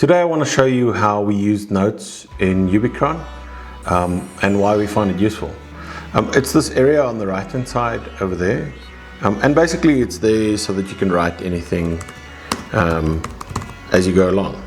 Today I want to show you how we use notes in Ubikron and why we find it useful. It's this area on the right hand side over there, and basically it's there so that you can write anything as you go along.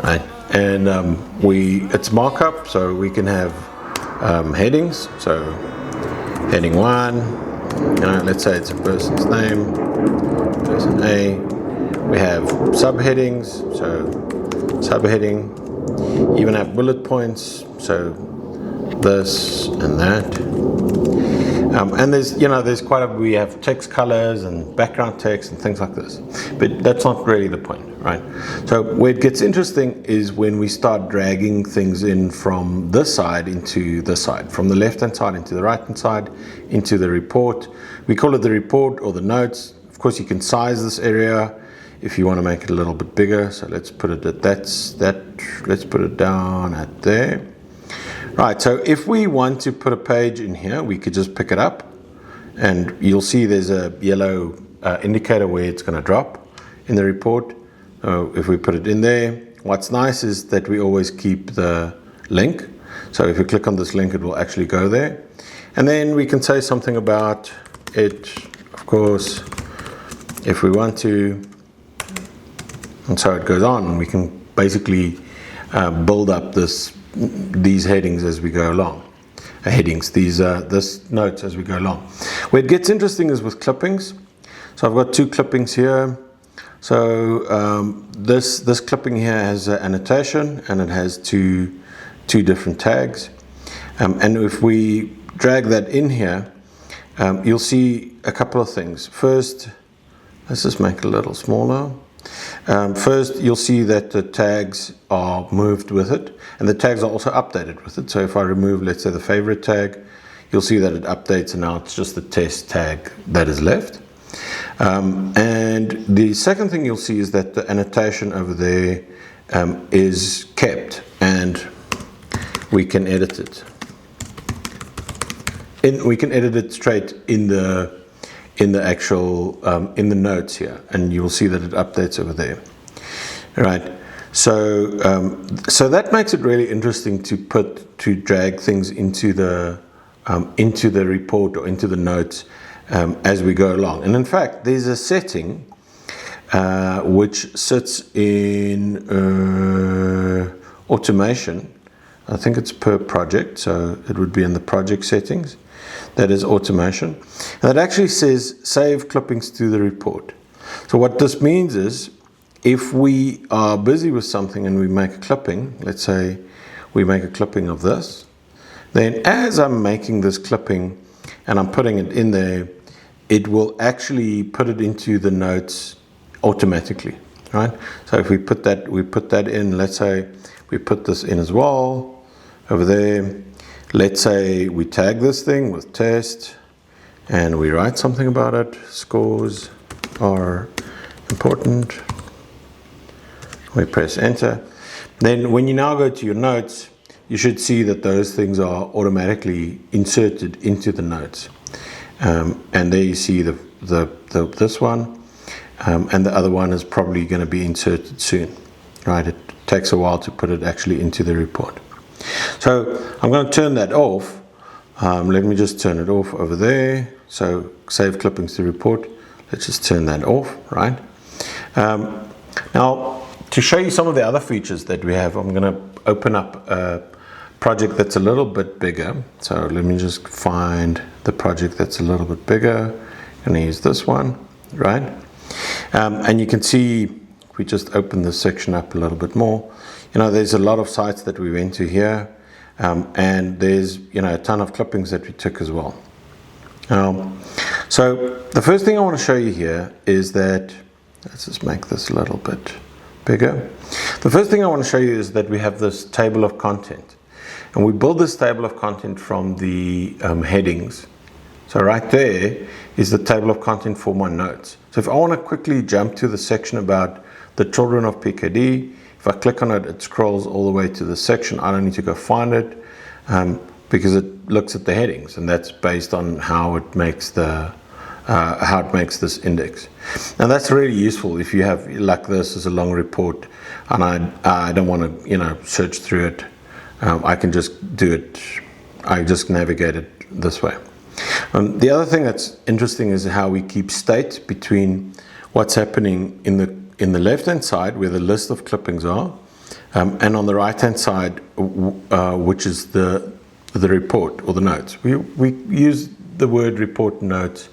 Right, and it's markup, so we can have headings. So heading 1, let's say it's a person's name, person A. We have subheadings, so subheading, even have bullet points, so this and that. And we have text colors and background text and things like this, but that's not really the point, right? So where it gets interesting is when we start dragging things in from this side into this side, from the left hand side into the right hand side, into the report. We call it the report or the notes. Of course, you can size this area if you want to make it a little bit bigger. So let's put it at let's put it down at there. Right, so if we want to put a page in here, we could just pick it up, and you'll see there's a yellow indicator where it's going to drop in the report. If we put it in there, what's nice is that we always keep the link. So if you click on this link, it will actually go there. And then we can say something about it, of course, if we want to. And so it goes on. We can basically build up these headings as we go along. This notes as we go along. Where it gets interesting is with clippings. So I've got 2 clippings here. So this clipping here has an annotation, and it has two different tags. And if we drag that in here, you'll see a couple of things. First, let's just make it a little smaller. First, you'll see that the tags are moved with it, and the tags are also updated with it. So if I remove, let's say, the favorite tag, you'll see that it updates, and now it's just the test tag that is left. And the second thing you'll see is that the annotation over there is kept, and we can edit it. We can edit it straight in the actual in the notes here, and you will see that it updates over there. Right, so that makes it really interesting to drag things into the report or into the notes as we go along. And in fact, there's a setting which sits in automation. I think it's per project, so it would be in the project settings. That is automation. And it actually says save clippings to the report. So what this means is, if we are busy with something and we make a clipping, let's say we make a clipping of this, then as I'm making this clipping and I'm putting it in there, it will actually put it into the notes automatically, right? So if we put that in, let's say we put this in as well over there. Let's say we tag this thing with test and we write something about it. Scores are important. We press enter. Then when you now go to your notes, you should see that those things are automatically inserted into the notes. And there you see this one, and the other one is probably going to be inserted soon. Right? It takes a while to put it actually into the report. So I'm going to turn that off. Let me just turn it off over there. So save clippings to report. Let's just turn that off, right? Now, to show you some of the other features that we have, I'm going to open up a project that's a little bit bigger. So let me just find the project that's a little bit bigger. I'm going to use this one, right? And you can see, if we just open this section up a little bit more, there's a lot of sites that we went to here, and there's a ton of clippings that we took as well. So the first thing I want to show you here is that, let's just make this a little bit bigger. The first thing I want to show you is that we have this table of content, and we build this table of content from the headings. So right there is the table of content for my notes. So if I want to quickly jump to the section about the children of PKD, if I click on it, it scrolls all the way to the section. I don't need to go find it because it looks at the headings, and that's based on how it makes the how it makes this index. And that's really useful if you have, like this is a long report and I don't want to, search through it. I can just do it, I just navigate it this way. The other thing that's interesting is how we keep state between what's happening in the left-hand side, where the list of clippings are, and on the right-hand side, which is the report or the notes. We use the word report and notes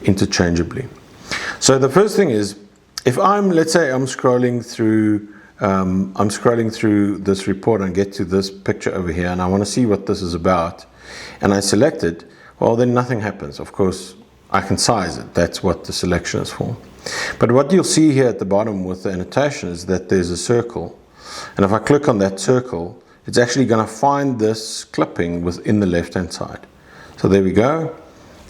interchangeably. So the first thing is, if let's say I'm scrolling through this report and get to this picture over here, and I want to see what this is about, and I select it, well, then nothing happens. Of course, I can size it. That's what the selection is for. But what you'll see here at the bottom with the annotation is that there's a circle. And if I click on that circle, it's actually going to find this clipping within the left-hand side. So there we go.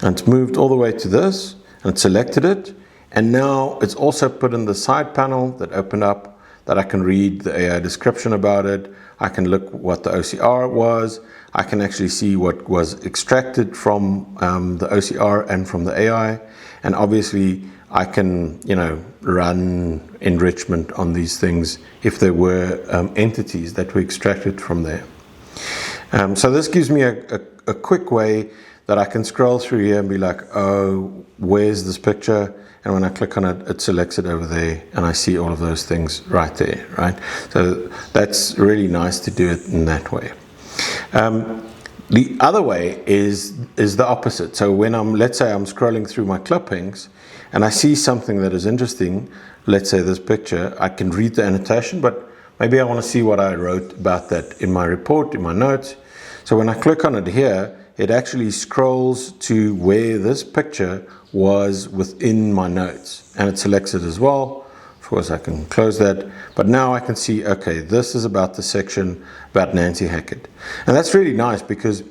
And it's moved all the way to this, and it's selected it. And now it's also put in the side panel that opened up, that I can read the AI description about it. I can look what the OCR was. I can actually see what was extracted from the OCR and from the AI. And obviously, I can, run enrichment on these things if there were entities that were extracted from there. So this gives me a quick way that I can scroll through here and be like, oh, where's this picture? And when I click on it, it selects it over there, and I see all of those things right there, right? So that's really nice to do it in that way. The other way is the opposite. So when let's say I'm scrolling through my clippings and I see something that is interesting, let's say this picture, I can read the annotation, but maybe I want to see what I wrote about that in my report, in my notes. So when I click on it here, it actually scrolls to where this picture was within my notes, and it selects it as well. Of course, I can close that, but now I can see, okay, this is about the section about Nancy Hackett. And that's really nice, because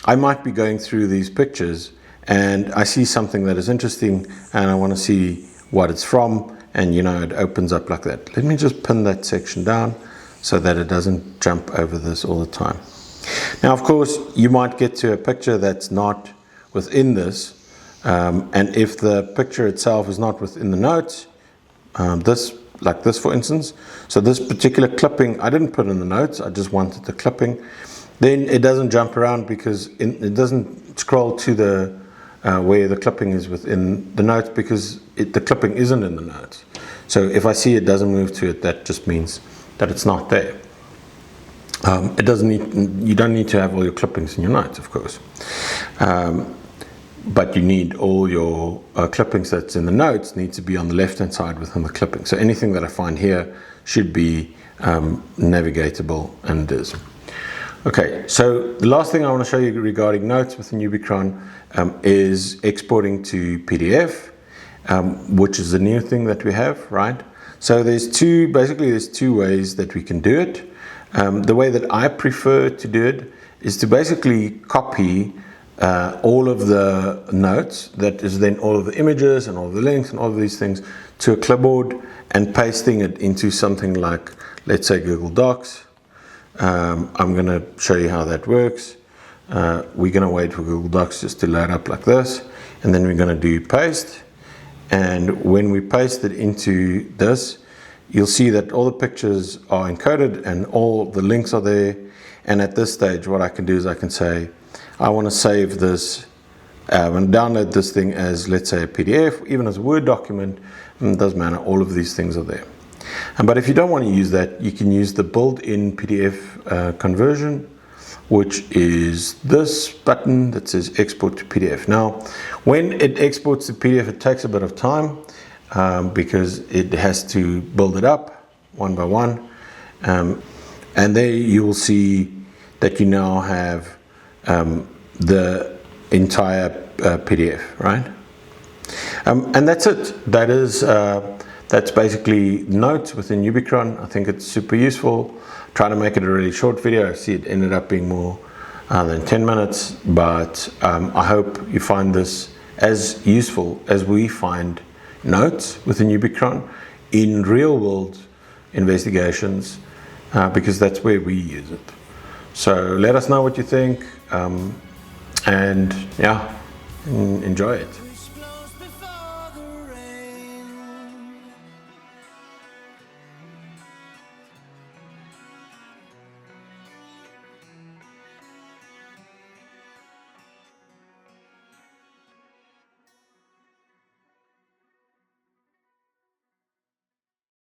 I might be going through these pictures and I see something that is interesting and I want to see what it's from, and it opens up like that. Let me just pin that section down so that it doesn't jump over this all the time. Now, of course, you might get to a picture that's not within this, and if the picture itself is not within the notes, like this for instance, so this particular clipping I didn't put in the notes, I just wanted the clipping, then it doesn't jump around because it doesn't scroll to the where the clipping is within the notes, because the clipping isn't in the notes. So if I see it doesn't move to it, that just means that it's not there. You don't need to have all your clippings in your notes, of course. But you need all your clippings that's in the notes need to be on the left-hand side within the clipping. So anything that I find here should be navigatable, and it is. Okay, so the last thing I want to show you regarding notes within Ubikron is exporting to PDF, which is a new thing that we have, right? So there's two ways that we can do it. The way that I prefer to do it is to basically copy all of the notes, that is then all of the images and all of the links and all of these things, to a clipboard and pasting it into something like, let's say, Google Docs. I'm going to show you how that works. We're going to wait for Google Docs just to load up like this, and then we're going to do paste. And when we paste it into this, you'll see that all the pictures are encoded and all the links are there. And at this stage, what I can do is I can say, I want to save this and download this thing as, let's say, a PDF, even as a Word document. It doesn't matter, all of these things are there. But if you don't want to use that, you can use the built-in PDF conversion, which is this button that says export to PDF. Now, when it exports to PDF, it takes a bit of time because it has to build it up one by one. And there you will see that you now have the entire PDF, right? And that's it. That's basically notes within Ubikron. I think it's super useful. Trying to make it a really short video. I see it ended up being more than 10 minutes, but I hope you find this as useful as we find notes within Ubikron in real world investigations, because that's where we use it. So let us know what you think, and yeah, enjoy it.